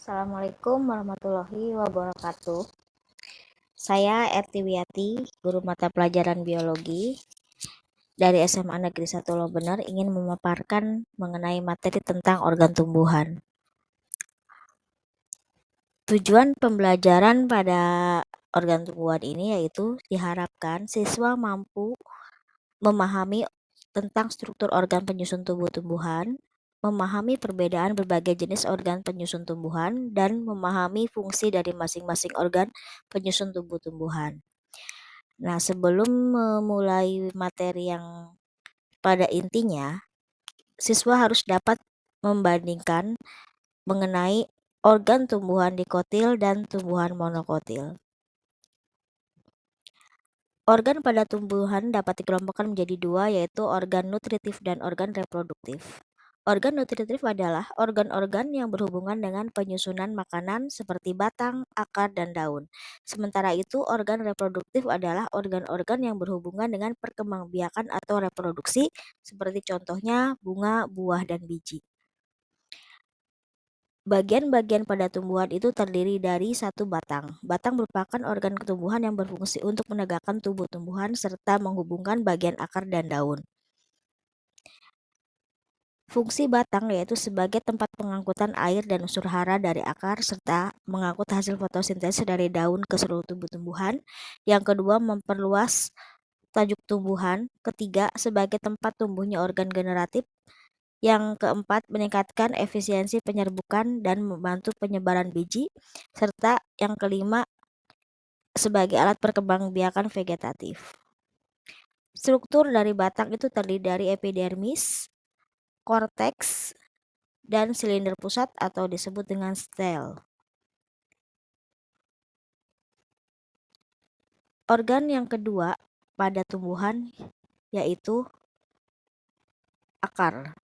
Assalamualaikum warahmatullahi wabarakatuh. Saya Ertiwiati, guru mata pelajaran biologi dari SMA Negeri 1 Lobener, ingin memaparkan mengenai materi tentang organ tumbuhan. Tujuan pembelajaran pada organ tumbuhan ini yaitu diharapkan siswa mampu memahami tentang struktur organ penyusun tubuh tumbuhan, memahami perbedaan berbagai jenis organ penyusun tumbuhan, dan memahami fungsi dari masing-masing organ penyusun tubuh tumbuhan. Nah, sebelum memulai materi yang pada intinya, siswa harus dapat membandingkan mengenai organ tumbuhan dikotil dan tumbuhan monokotil. Organ pada tumbuhan dapat dikelompokkan menjadi dua, yaitu organ nutritif dan organ reproduktif. Organ nutritif adalah organ-organ yang berhubungan dengan penyusunan makanan seperti batang, akar, dan daun. Sementara itu, organ reproduktif adalah organ-organ yang berhubungan dengan perkembangbiakan atau reproduksi, seperti contohnya bunga, buah, dan biji. Bagian-bagian pada tumbuhan itu terdiri dari satu batang. Batang merupakan organ tumbuhan yang berfungsi untuk menegakkan tubuh tumbuhan serta menghubungkan bagian akar dan daun. Fungsi batang yaitu sebagai tempat pengangkutan air dan unsur hara dari akar serta mengangkut hasil fotosintesis dari daun ke seluruh tubuh tumbuhan. Yang kedua, memperluas tajuk tumbuhan. Ketiga, sebagai tempat tumbuhnya organ generatif. Yang keempat, meningkatkan efisiensi penyerbukan dan membantu penyebaran biji. Serta yang kelima, sebagai alat perkembangbiakan vegetatif. Struktur dari batang itu terdiri dari epidermis, korteks, dan silinder pusat atau disebut dengan stel. Organ yang kedua pada tumbuhan yaitu akar.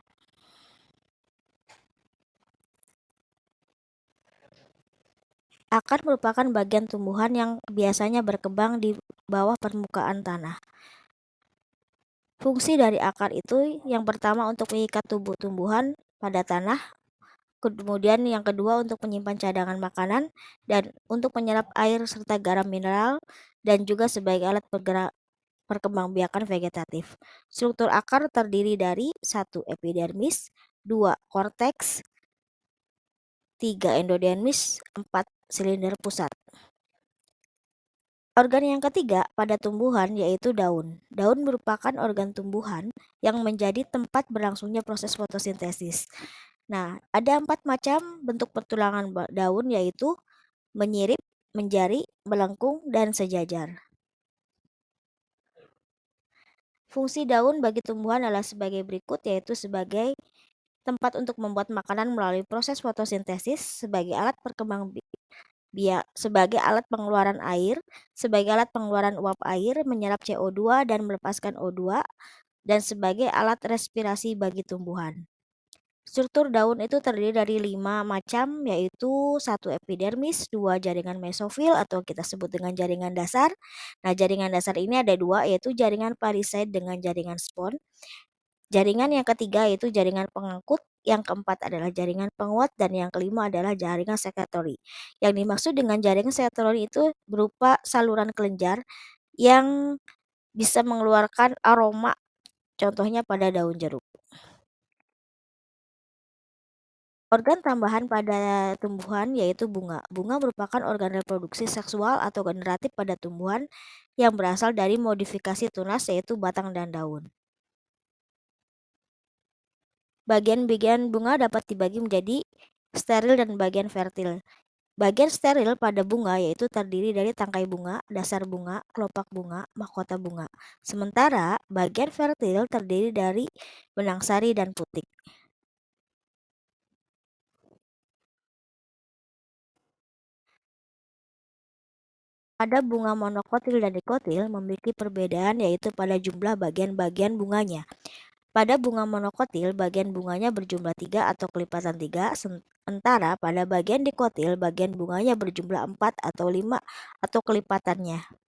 Akar merupakan bagian tumbuhan yang biasanya berkembang di bawah permukaan tanah. Fungsi dari akar itu yang pertama untuk mengikat tubuh tumbuhan pada tanah, kemudian yang kedua untuk menyimpan cadangan makanan dan untuk menyerap air serta garam mineral, dan juga sebagai alat perkembangbiakan vegetatif. Struktur akar terdiri dari 1. Epidermis, 2. Korteks, 3. Endodermis, 4. Silinder pusat. Organ yang ketiga pada tumbuhan yaitu daun. Daun merupakan organ tumbuhan yang menjadi tempat berlangsungnya proses fotosintesis. Nah, ada 4 macam bentuk pertulangan daun yaitu menyirip, menjari, melengkung, dan sejajar. Fungsi daun bagi tumbuhan adalah sebagai berikut, yaitu sebagai tempat untuk membuat makanan melalui proses fotosintesis, sebagai alat sebagai alat pengeluaran air, sebagai alat pengeluaran uap air, menyerap CO2 dan melepaskan O2, dan sebagai alat respirasi bagi tumbuhan. Struktur daun itu terdiri dari 5 macam, yaitu 1. Epidermis, 2. Jaringan mesofil atau kita sebut dengan jaringan dasar. Nah, jaringan dasar ini ada 2, yaitu jaringan parisaid dengan jaringan spon. Jaringan yang ketiga yaitu jaringan pengangkut, yang keempat adalah jaringan penguat, dan yang kelima adalah jaringan sekretori. Yang dimaksud dengan jaringan sekretori itu berupa saluran kelenjar yang bisa mengeluarkan aroma, contohnya pada daun jeruk. Organ tambahan pada tumbuhan yaitu bunga. Bunga merupakan organ reproduksi seksual atau generatif pada tumbuhan yang berasal dari modifikasi tunas yaitu batang dan daun. Bagian-bagian bunga dapat dibagi menjadi steril dan bagian fertil. Bagian steril pada bunga yaitu terdiri dari tangkai bunga, dasar bunga, kelopak bunga, mahkota bunga. Sementara bagian fertil terdiri dari benang sari dan putik. Pada bunga monokotil dan dikotil memiliki perbedaan yaitu pada jumlah bagian-bagian bunganya. Pada bunga monokotil, bagian bunganya berjumlah 3 atau kelipatan 3, sementara pada bagian dikotil, bagian bunganya berjumlah 4 atau 5 atau kelipatannya.